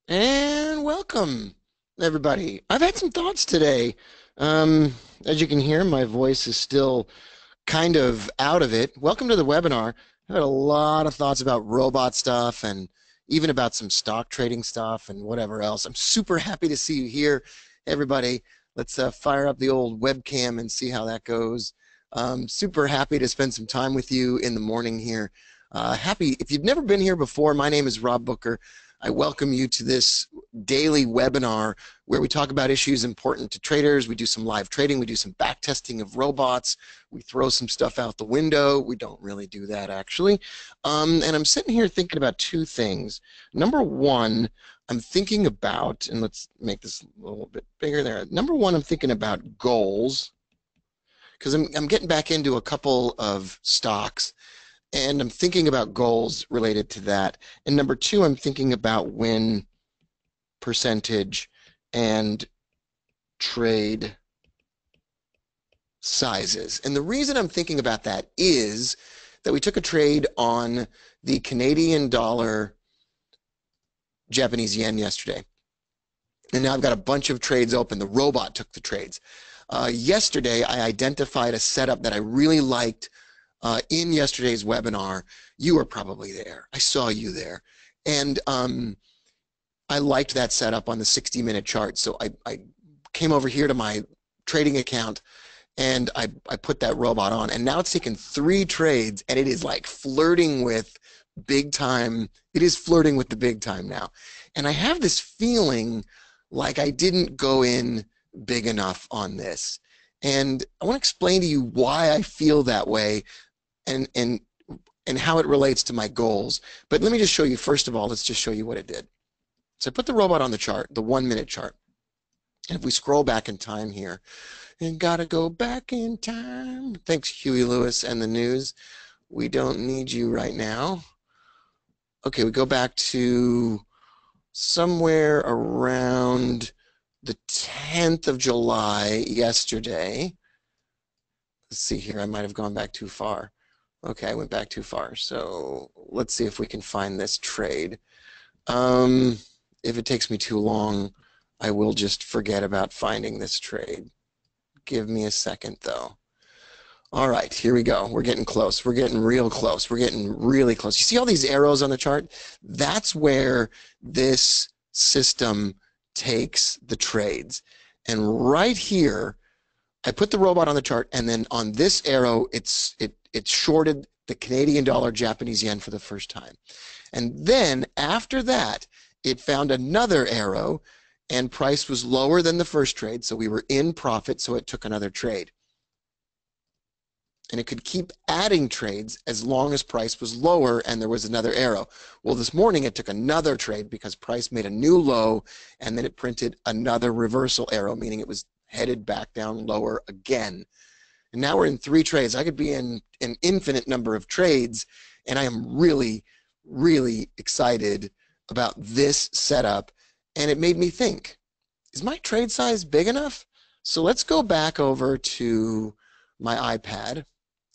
And welcome, everybody. I've had some thoughts today. Um, as you can hear, my voice is still kind of out of it. Welcome to the webinar. I've had a lot of thoughts about robot stuff and even about some stock trading stuff and whatever else. I'm super happy to see you here, everybody. Let's fire up the old webcam and see how that goes. Super happy to spend some time with you in the morning here. Happy, if you've never been here before, my name is Rob Booker. I welcome you to this daily webinar where we talk about issues important to traders. We do some live trading. We do some back testing of robots. We throw some stuff out the window. We don't really do that, actually. And I'm sitting here thinking about two things. Number one, I'm thinking about, and let's make this a little bit bigger there. Number one, I'm thinking about goals because I'm getting back into a couple of stocks and I'm thinking about goals related to that. And number two, I'm thinking about win percentage and trade sizes. And the reason I'm thinking about that is that we took a trade on the Canadian dollar Japanese yen yesterday. And now I've got a bunch of trades open. The robot took the trades. Yesterday, I identified a setup that I really liked in yesterday's webinar. You were probably there. I saw you there. And I liked that setup on the 60-minute chart. So I came over here to my trading account and I put that robot on. And now it's taken 3 trades and it is like flirting with big time. It is flirting with the big time now. And I have this feeling like I didn't go in big enough on this. And I want to explain to you why I feel that way and how it relates to my goals. But let me just show you, first of all, let's just show you what it did. So I put the robot on the chart, the 1-minute chart. And if we scroll back in time here, and gotta go back in time. Thanks, Huey Lewis and the news. We don't need you right now. Okay, we go back to somewhere around the 10th of July yesterday. Let's see here, I might have gone back too far. Okay, I went back too far. So let's see if we can find this trade. If it takes me too long, I will just forget about finding this trade. Give me a second, though. All right, here we go. We're getting close. We're getting real close. We're getting really close. You see all these arrows on the chart? That's where this system takes the trades. And right here, I put the robot on the chart, and then on this arrow, it shorted the Canadian dollar Japanese yen for the first time. And then after that, it found another arrow, and price was lower than the first trade, so we were in profit, so it took another trade. And it could keep adding trades as long as price was lower and there was another arrow. Well, this morning it took another trade because price made a new low, and then it printed another reversal arrow, meaning it was headed back down lower again. And now we're in 3 trades. I could be in an infinite number of trades, and I am really, really excited about this setup. And it made me think, is my trade size big enough? So let's go back over to my iPad,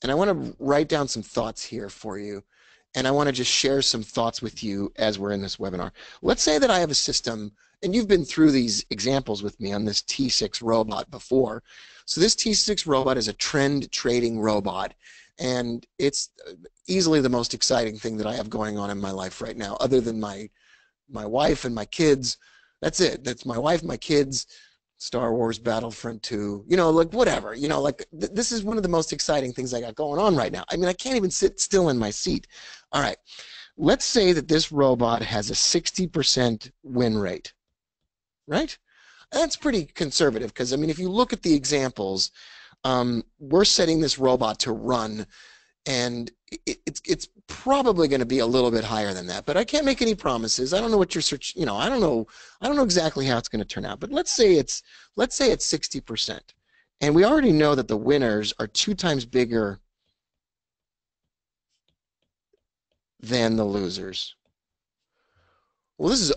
and I want to write down some thoughts here for you. And I want to just share some thoughts with you as we're in this webinar. Let's say that I have a system, and you've been through these examples with me on this T6 robot before. So this T6 robot is a trend trading robot, and it's easily the most exciting thing that I have going on in my life right now, other than my wife and my kids. That's it. That's my wife, my kids, Star Wars Battlefront 2, like whatever, like this is one of the most exciting things I got going on right now. I mean, I can't even sit still in my seat. All right, let's say that this robot has a 60% win rate, right? That's pretty conservative because, I mean, if you look at the examples, we're setting this robot to run, and it's probably going to be a little bit higher than that, but I can't make any promises. I don't know what your search, I don't know exactly how it's going to turn out, but let's say it's 60%. And we already know that the winners are 2 times bigger than the losers. Well, this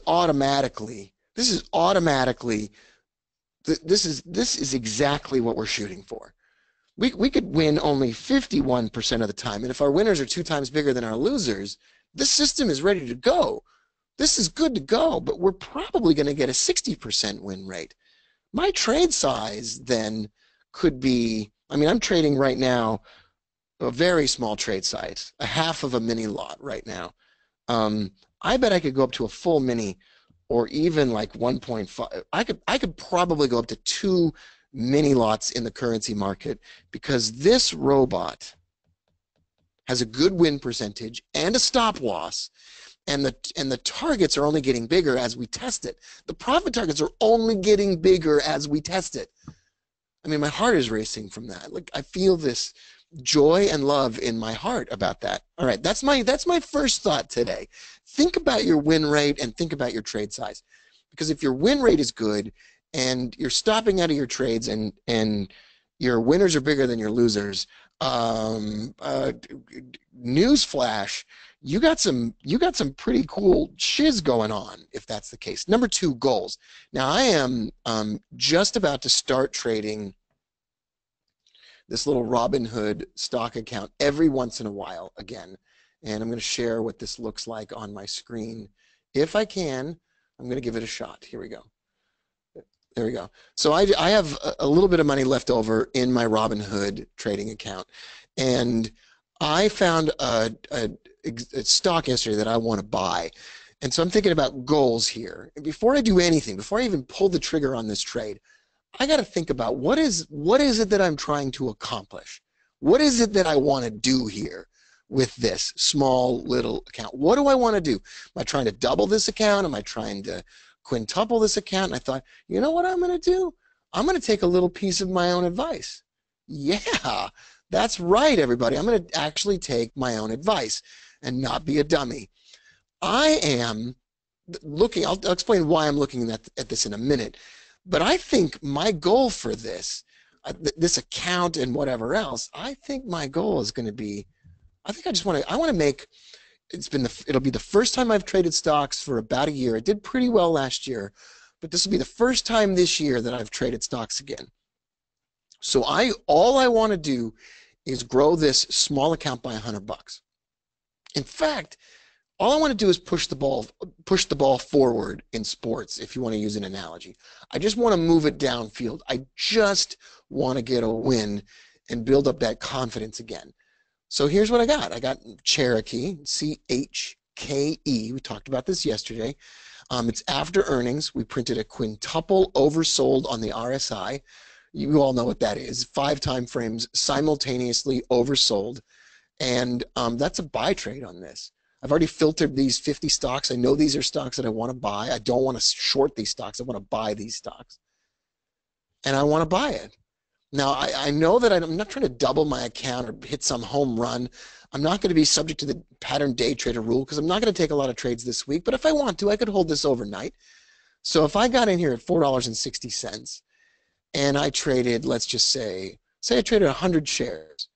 is exactly what we're shooting for. We could win only 51% of the time. And if our winners are 2 times bigger than our losers, this system is ready to go. this is good to go, but we're probably going to get a 60% win rate. My trade size then could be, I mean, I'm trading right now a very small trade size, a half of a mini lot right now. I bet I could go up to a full mini, or even like 1.5. I could probably go up to 2 mini lots in the currency market, because this robot has a good win percentage and a stop loss, and the targets are only getting bigger as we test it. The profit targets are only getting bigger as we test it. I mean, my heart is racing from that. Like, I feel this joy and love in my heart about that. All right, that's my first thought today. Think about your win rate and think about your trade size. Because if your win rate is good and you're stopping out of your trades and your winners are bigger than your losers, newsflash, you got some pretty cool shiz going on if that's the case. Number 2, goals. Now I am just about to start trading this little Robinhood stock account every once in a while again, and I'm going to share what this looks like on my screen. If I can, I'm going to give it a shot. Here we go. There we go. So I have a little bit of money left over in my Robinhood trading account, and I found a stock yesterday that I want to buy. And so I'm thinking about goals here. And before I do anything, before I even pull the trigger on this trade, I got to think about what is it that I'm trying to accomplish? What is it that I want to do here with this small little account? What do I want to do? Am I trying to double this account? Am I trying to quintuple this account? And I thought, you know what I'm going to do? I'm going to take a little piece of my own advice. Yeah, that's right, everybody. I'm going to actually take my own advice and not be a dummy. I am looking, I'll explain why I'm looking at this in a minute, but I think my goal for this account and whatever else, I think my goal is going to be, I want to make, it'll be the first time I've traded stocks for about a year. It did pretty well last year, but this will be the first time this year that I've traded stocks again. So all I want to do is grow this small account by $100. In fact, all I want to do is push the ball forward in sports, if you want to use an analogy. I just want to move it downfield. I just want to get a win and build up that confidence again. So here's what I got. I got Cherokee, CHKE. We talked about this yesterday. It's after earnings. We printed a quintuple oversold on the RSI. You all know what that is. 5 time frames simultaneously oversold. And that's a buy trade on this. I've already filtered these 50 stocks. I know these are stocks that I want to buy. I don't want to short these stocks. I want to buy these stocks. And I want to buy it. Now, I know that I'm not trying to double my account or hit some home run. I'm not going to be subject to the pattern day trader rule because I'm not going to take a lot of trades this week. But if I want to, I could hold this overnight. So if I got in here at $4.60 and I traded, let's just say I traded 100 shares,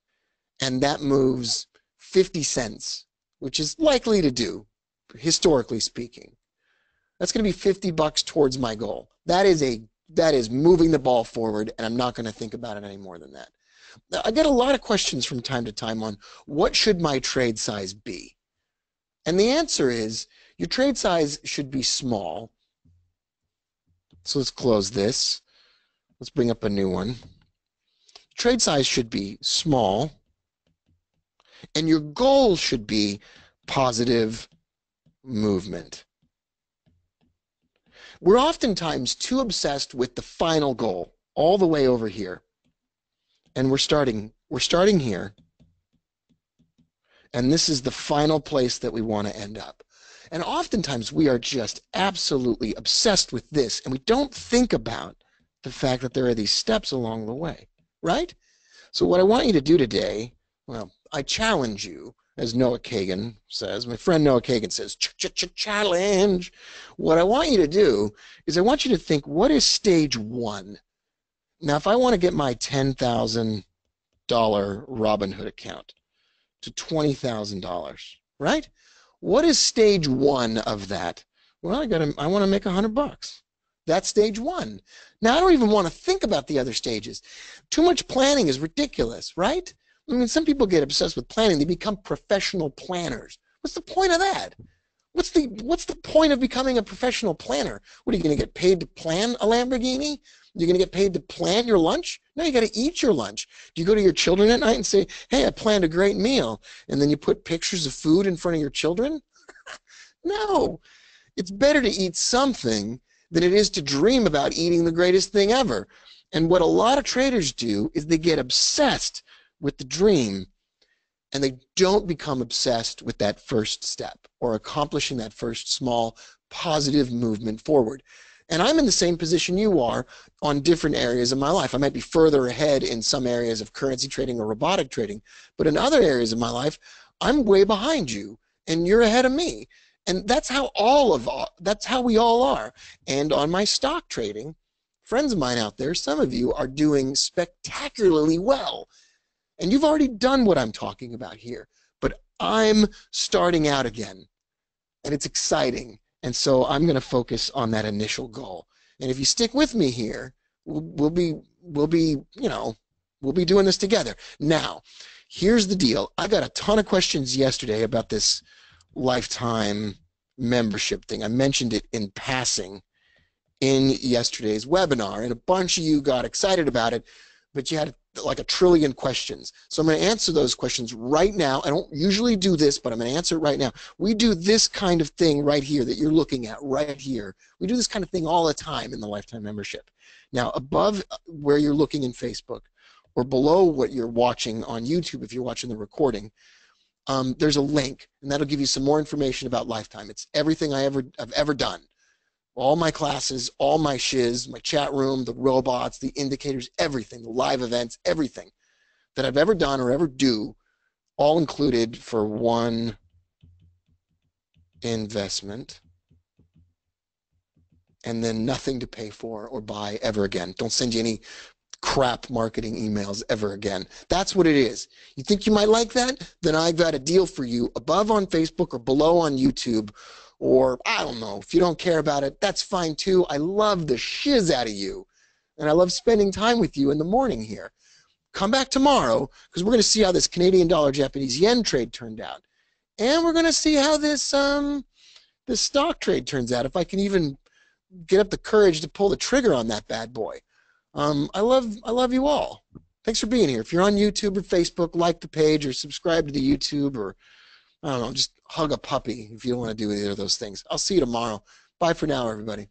and that moves 50 cents, which is likely to do, historically speaking. That's going to be $50 towards my goal. That is moving the ball forward, and I'm not going to think about it any more than that. Now, I get a lot of questions from time to time on what should my trade size be? And the answer is your trade size should be small. So let's close this. Let's bring up a new one. Trade size should be small, and your goal should be positive movement. We're oftentimes too obsessed with the final goal all the way over here. And we're starting here. And this is the final place that we want to end up. And oftentimes we are just absolutely obsessed with this, and we don't think about the fact that there are these steps along the way, right? So what I want you to do today, well, I challenge you, as Noah Kagan says, my friend Noah Kagan says, challenge. What I want you to do is I want you to think, what is stage 1? Now, if I want to get my $10,000 Robinhood account to $20,000, right? What is stage 1 of that? Well, I want to make $100. That's stage 1. Now, I don't even want to think about the other stages. Too much planning is ridiculous, right? I mean, some people get obsessed with planning. They become professional planners. What's the point of that? What's the point of becoming a professional planner? What are you going to get paid to plan a Lamborghini? You're going to get paid to plan your lunch? No, you got to eat your lunch. Do you go to your children at night and say, "Hey, I planned a great meal," and then you put pictures of food in front of your children? No. It's better to eat something than it is to dream about eating the greatest thing ever. And what a lot of traders do is they get obsessed with the dream, and they don't become obsessed with that first step or accomplishing that first small positive movement forward. And I'm in the same position you are on different areas of my life. I might be further ahead in some areas of currency trading or robotic trading, but in other areas of my life, I'm way behind you and you're ahead of me. And that's how we all are. And on my stock trading, friends of mine out there, some of you are doing spectacularly well. And you've already done what I'm talking about here. But I'm starting out again. And it's exciting. And so I'm going to focus on that initial goal. And if you stick with me here, we'll be doing this together. Now, here's the deal. I got a ton of questions yesterday about this lifetime membership thing. I mentioned it in passing in yesterday's webinar, and a bunch of you got excited about it, but you had like 1 trillion questions. So I'm going to answer those questions right now. I don't usually do this, but I'm going to answer it right now. We do this kind of thing right here that you're looking at right here. We do this kind of thing all the time in the lifetime membership. Now, above where you're looking in Facebook, or below what you're watching on YouTube if you're watching the recording, there's a link, and that'll give you some more information about Lifetime. It's everything I've ever done. All my classes, all my shiz, my chat room, the robots, the indicators, everything, the live events, everything that I've ever done or ever do, all included for one investment, and then nothing to pay for or buy ever again. Don't send you any crap marketing emails ever again. That's what it is. You think you might like that? Then I've got a deal for you above on Facebook or below on YouTube, or I don't know. If you don't care about it, that's fine too. I love the shiz out of you, and I love spending time with you in the morning here. Come back tomorrow, because we're going to see how this Canadian dollar Japanese yen trade turned out, and we're going to see how this this stock trade turns out, if I can even get up the courage to pull the trigger on that bad boy. I love you all. Thanks for being here. If you're on YouTube or Facebook, like the page or subscribe to the YouTube, or I don't know, just hug a puppy if you don't want to do either of those things. I'll see you tomorrow. Bye for now, everybody.